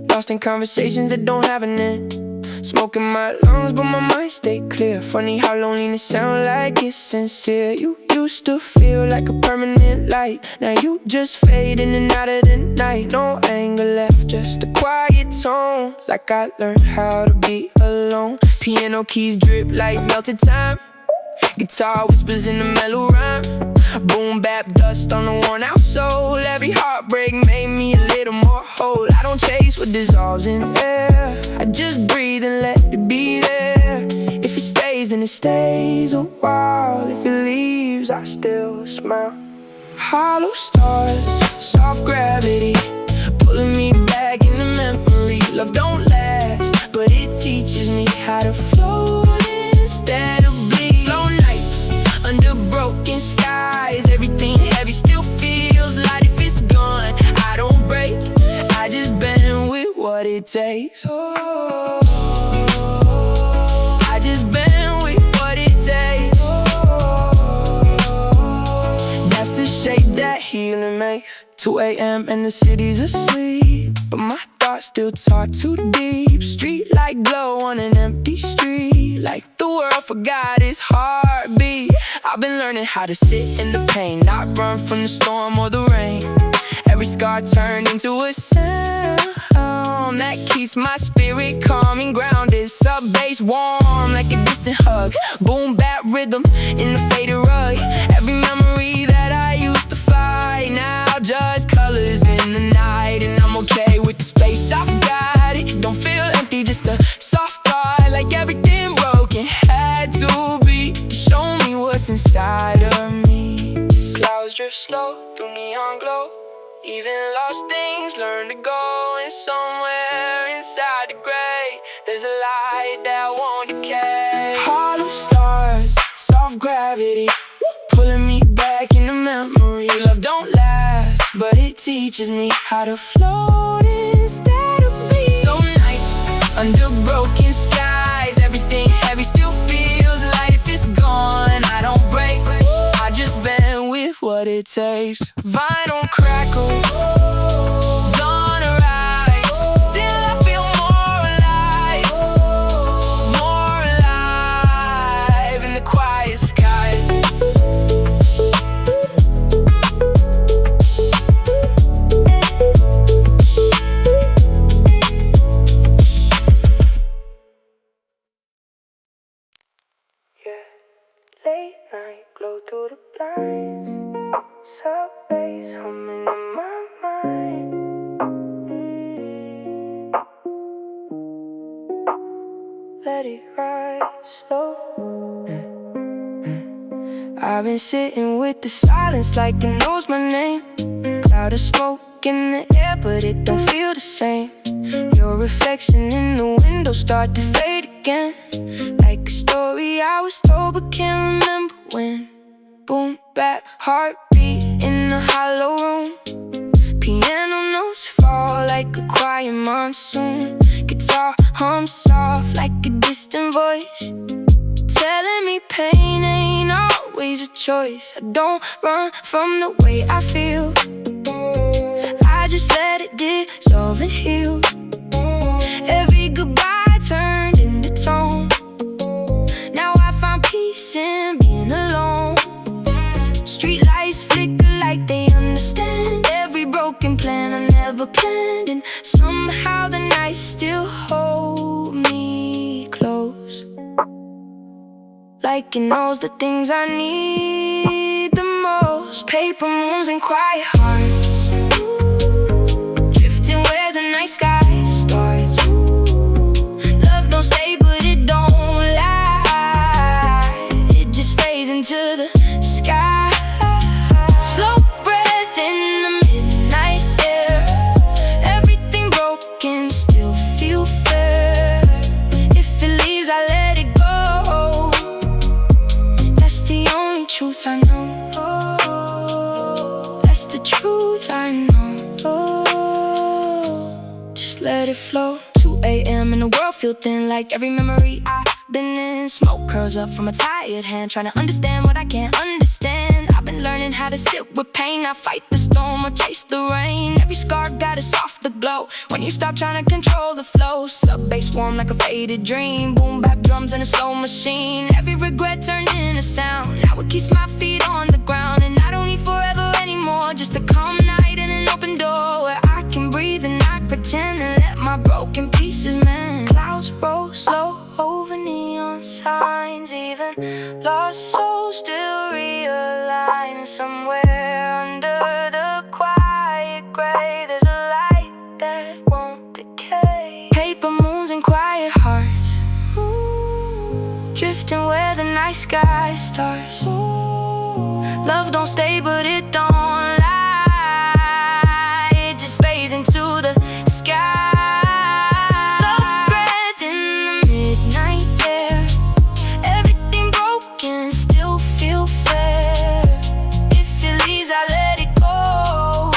lost in conversations that don't have an end. Smoking my lungs but my mind stay clear. Funny how loneliness sound like it's sincere. You used to feel like a permanent light, now you just fade in and out of the night. No anger left, just a quiet tone, like I learned how to be alone. Piano keys drip like melted time, guitar whispers in the mellow rhyme. Boom bap dust on the worn out soul. Every heartbreak made me a little more whole. I don't chase what dissolves in air, I just breathe and let it be there. If it stays, then it stays a while. If it leaves, I still smile. Hollow stars, soft gravity, pulling me back in the memory. Love don't last, but it teaches me how to float instead of bleed. Slow nights under broken skies, everything heavy still feels light. If it's gone, I don't break, I just bend with what it takes. Oh, I just bend with what it takes. That's the shape that healing makes. 2 a.m. and the city's asleep, but my thoughts still talk too deep. Street light glow on an empty street, like the world forgot its heartbeat. I've been learning how to sit in the pain, not run from the storm or the rain. Every scar turned into a sound that keeps my spirit calm and grounded. Sub bass warm like a distant hug, boom bap rhythm in the faded rug. Every memory that I used to fight now just colors in the night. And I'm okay with the space I've got. It don't feel empty, just a soft thought, like everything broken had to be. Show me what's inside of me. Clouds drift slow through neon glow. Even lost things learn to go. And somewhere inside the gray, there's a light that won't decay. Hollow stars, soft gravity, pulling me back into memory. Love don't last, but it teaches me how to float instead of be. So nights under broken skies, everything heavy still feels light. If it's gone, I don't break, I just bend with what it takes. Vinyl crackle, dawn arise, still I feel more alive in the quiet skies. Yeah, late night glow through the blinds, subways humming in my mind. Let it ride slow. I've been sitting with the silence like it knows my name. Cloud of smoke in the air, but it don't feel the same. Your reflection in the window start to fade again, like a story I was told but can't remember when. Boom bap heartbeat in the hollow room, Piano notes fall like a quiet monsoon. Guitar hums soft like a distant voice, telling me pain ain't always a choice. I don't run from the way I feel, I just let it dissolve and heal. Every goodbye turned into tone. Now I find peace in being alone. Street lights flicker like they understand every broken plan I never planned, and somehow the night still hold me close, like it knows the things I need the most. Paper moons and quiet hearts, drifting where the night sky starts. Love don't stay but it don't lie, it just fades into the sky. Slow breath in the midnight air, everything broken still feel fair. If it leaves I let it go, that's the only truth I know. That's the truth I know. Just let it flow. 2 a.m. and the world feel thin, like every memory I've been in. Smoke curls up from a tired hand, trying to understand what I can't understand. I've been learning how to sit with pain, I fight the storm or chase the rain. Every scar got a softer glow when you stop trying to control the flow. Sub bass warm like a faded dream, boom bap drums in a slow machine. Every regret turned into sound, now it keeps my feet on the ground. And I don't need forever anymore, just a calm night and an open door where I can breathe and not pretend, and let my broken pieces mend. Clouds roll slow over neon signs, even lost souls still realign. And somewhere under the quiet gray, there's a light that won't decay. Paper moons and quiet hearts, drifting where the night sky starts. Love don't stay but it don't lie, it just fades into the sky. Slow breath in the midnight air, everything broken still feel fair. If it leaves I let it go,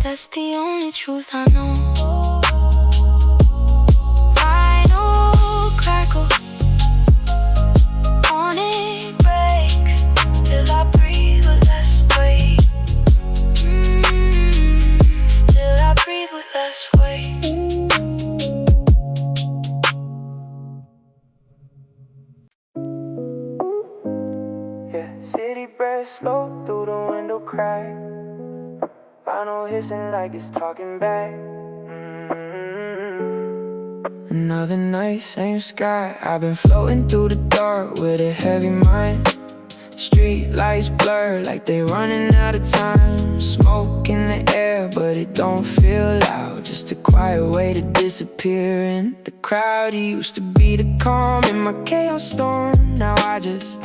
that's the only truth I know. Final crackle, morning breaks, still I breathe with less weight. Still I breathe with less weight. Yeah, city breath slow through the window crack, vinyl hissing like it's talking back. Another night, same sky. I've been floating through the dark with a heavy mind. Street lights blur like they running out of time. Smoke in the air, but it don't feel loud. Just a quiet way to disappear in the crowd. You used to be the calm in my chaos storm. Now I just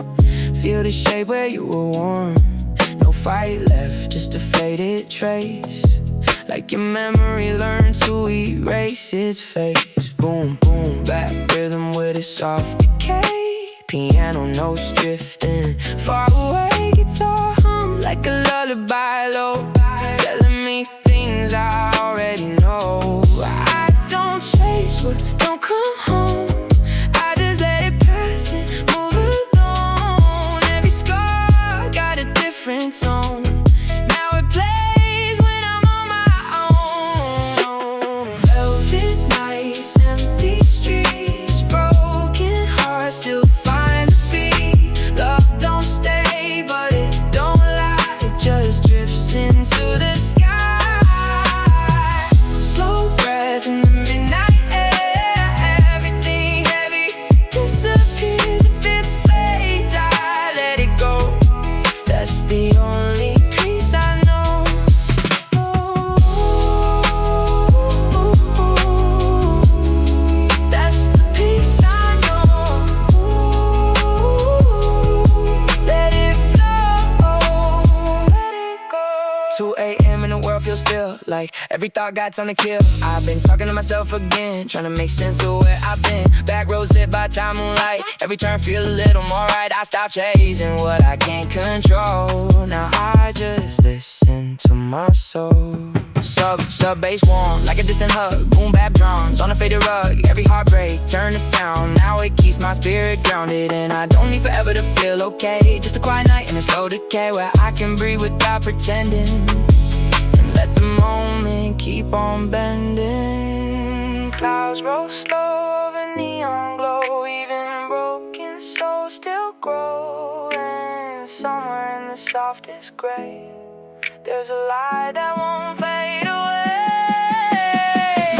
feel the shade where you were warm. No fight left, just a faded trace, like your memory learned to erase its face. Boom, boom, back rhythm with a soft decay. Piano notes drifting far away. Guitar hum like a lullaby low, telling me things I already know. I don't chase what don't come home, I just let it pass and move alone. Every scar got a different tone, now it plays when I'm on my own. Velvet nights, empty streets, broken hearts still find the beat. Love don't stay but it don't lie, it just drifts into the sky. Slow breath in the midnight air, everything heavy disappears. If it fades I let it go, that's the only peace I know. That's the peace I know. Let it flow, let it go. 2 a.m. and the world feels still, like every thought got time to kill. I've been talking to myself again, trying to make sense of where I've been. Back roads lit by time moonlight, every turn feel a little more right. I stopped chasing what I can't control, now I just listen to my soul. sub bass warm like a distant hug. Boom bap drums on a faded rug. Every heartbreak turn to sound. Now it keeps my spirit grounded, and I don't need forever to feel okay. Just a quiet night and a slow decay where I can breathe without pretending, and let the moment keep on bending. Clouds roll slow over neon glow. Even broken souls still grow. And somewhere in the softest gray, there's a light that won't fade away.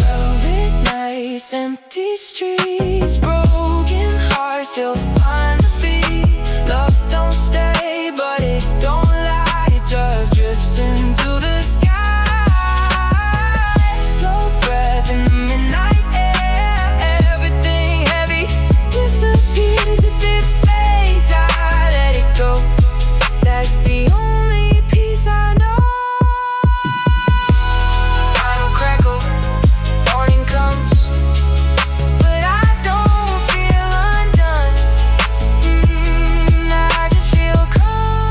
Velvet nights, empty streets, broken hearts still find the beat. Love don't stay, but it don't lie. It just drifts into the sky. Slow breath in the midnight air. Everything heavy disappears if it fades. I let it go. That's the only peace I know. Final crackle, morning comes, but I don't feel undone. I just feel calm.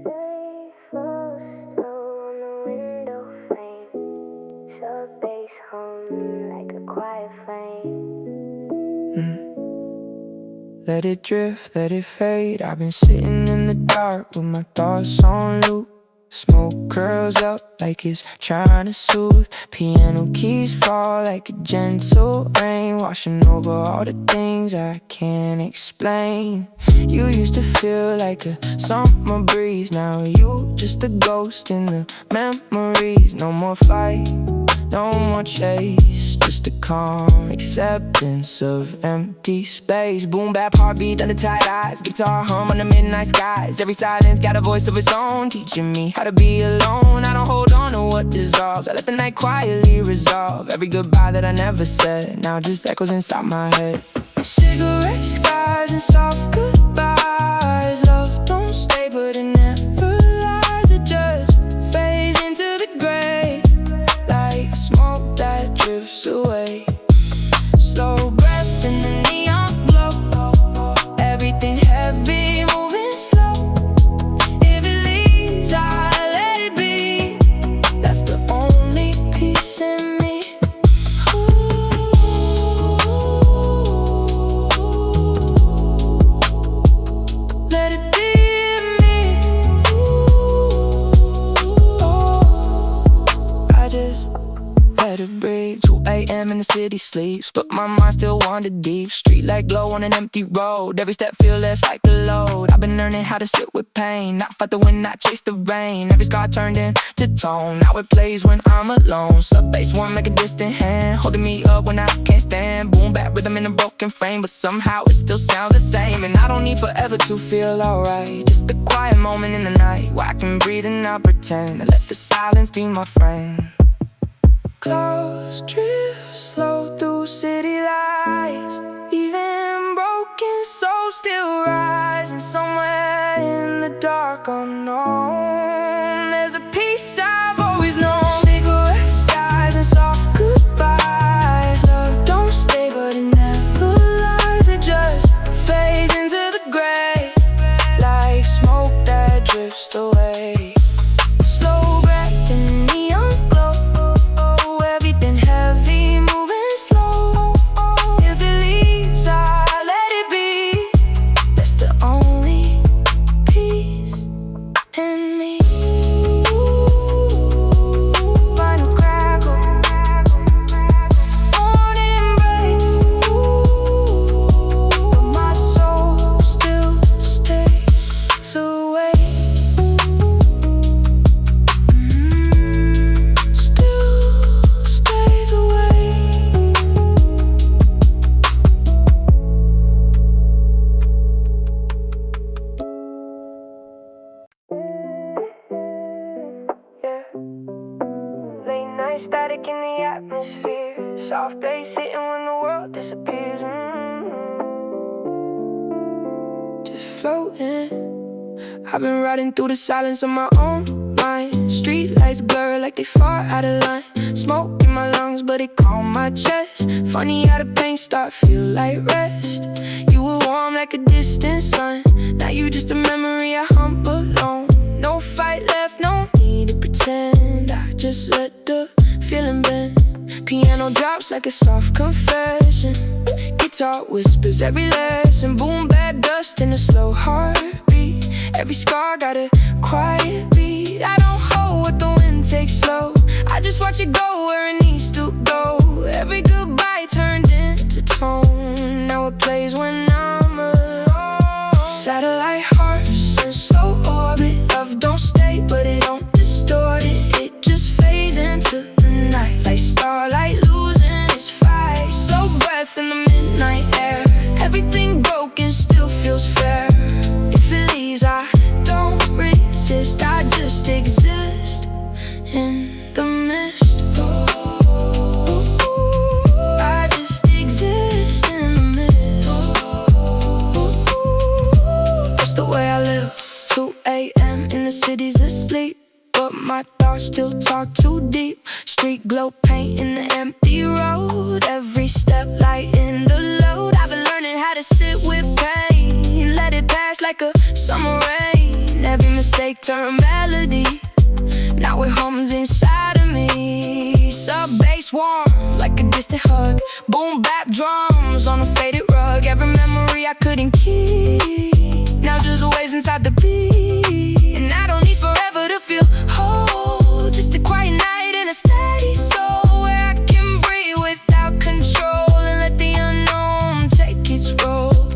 They flow slow on the window frame. Sub bass hum like a quiet flame. Let it drift, let it fade. I've been sitting in the dark with my thoughts on loop. Smoke curls up like it's trying to soothe. Piano keys fall like a gentle rain, washing over all the things I can't explain. You used to feel like a summer breeze. Now you just a ghost in the memories. No more fight, no more chase, just a calm acceptance of empty space. Boom bap heartbeat under tight eyes. Guitar hum under midnight skies. Every silence got a voice of its own, teaching me how to be alone. I don't hold on to what dissolves. I let the night quietly resolve every goodbye that I never said. Now just echoes inside my head. Cigarette skies and soft goodbyes. Love don't stay, but it never lies. It just fades into the gray, like smoke that drifts away. Slow breath in the neon glow. Everything heavy, moving slow. If it leaves, I let it be. That's the only peace in me. Let it be me. I just let it breathe. 2 a.m. and the city sleeps, but my mind still wandered deep. Street light glow on an empty road. Every step feel less like a load. I've been learning how to sit with pain, not fight the wind, not chase the rain. Every scar turned into tone. Now it plays when I'm alone. Sub bass warm like a distant hand, holding me up when I can't stand. Boom bap rhythm in a broken frame, but somehow it still sounds the same. And I don't need forever to feel alright. Just a quiet moment in the night where I can breathe and not pretend, and let the silence be my friend. Clouds drift slow through city lights. Even broken souls still rise. And somewhere in the dark unknown, there's a peace I've always known. Cigarette skies and soft goodbyes. Love don't stay, but it never lies. It just fades into the gray, like smoke that drifts away. Slow breath in the neon glow. Everything heavy, moving slow. If it leaves, I let it be. That's the only peace in me. Final crackle, morning breaks, but my soul still stays awake. Still stays awake. Yeah. Late night static in the atmosphere. Soft bass hitting when the world disappears. Just floating. I've been riding through the silence of my own mind. Street lights blur like they far out of line. Smoke in my lungs, but it calm my chest. Funny how the pain start feel like rest. You were warm like a distant sun. you just a memory I hum alone. No fight left, no need to pretend. I just let the feeling bend. Piano drops like a soft confession. Guitar whispers every lesson. Boom bap dust in a slow heartbeat. Every scar got a quiet beat. I don't hold what the wind takes slow. I just watch it go where it needs to go. Every goodbye turned into tone. Now it plays when I'm alone. Satellite hearts in slow orbit. Love don't stay but it don't distort it. It just fades into the night like starlight losing its fight. Slow breath in the midnight air. Everything broken still feels fair. If it leaves I don't resist. I just exist in the mist. I just exist in the mist. That's the way I live. 2 a.m. in the city's asleep, but my thoughts still talk too deep. Street glow paint in the empty road. Every step light in the load. I've been learning how to sit with pain. Let it pass like a summer rain. Every mistake turned melody. Now it hums inside of me. Sub bass warm like a distant hug. Boom bap drums on a faded rug. Every memory I couldn't keep now just waves inside the beat. And I don't need forever to feel whole. Just a quiet night in a steady soul, where I can breathe without control and let the unknown take its role.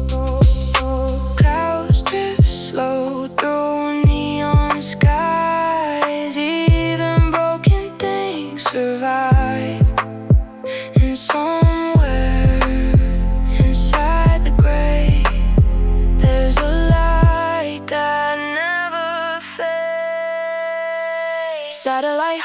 Clouds drift slow through neon skies. Even broken things survive. And somewhere inside the gray, there's a light that never fades. Satellite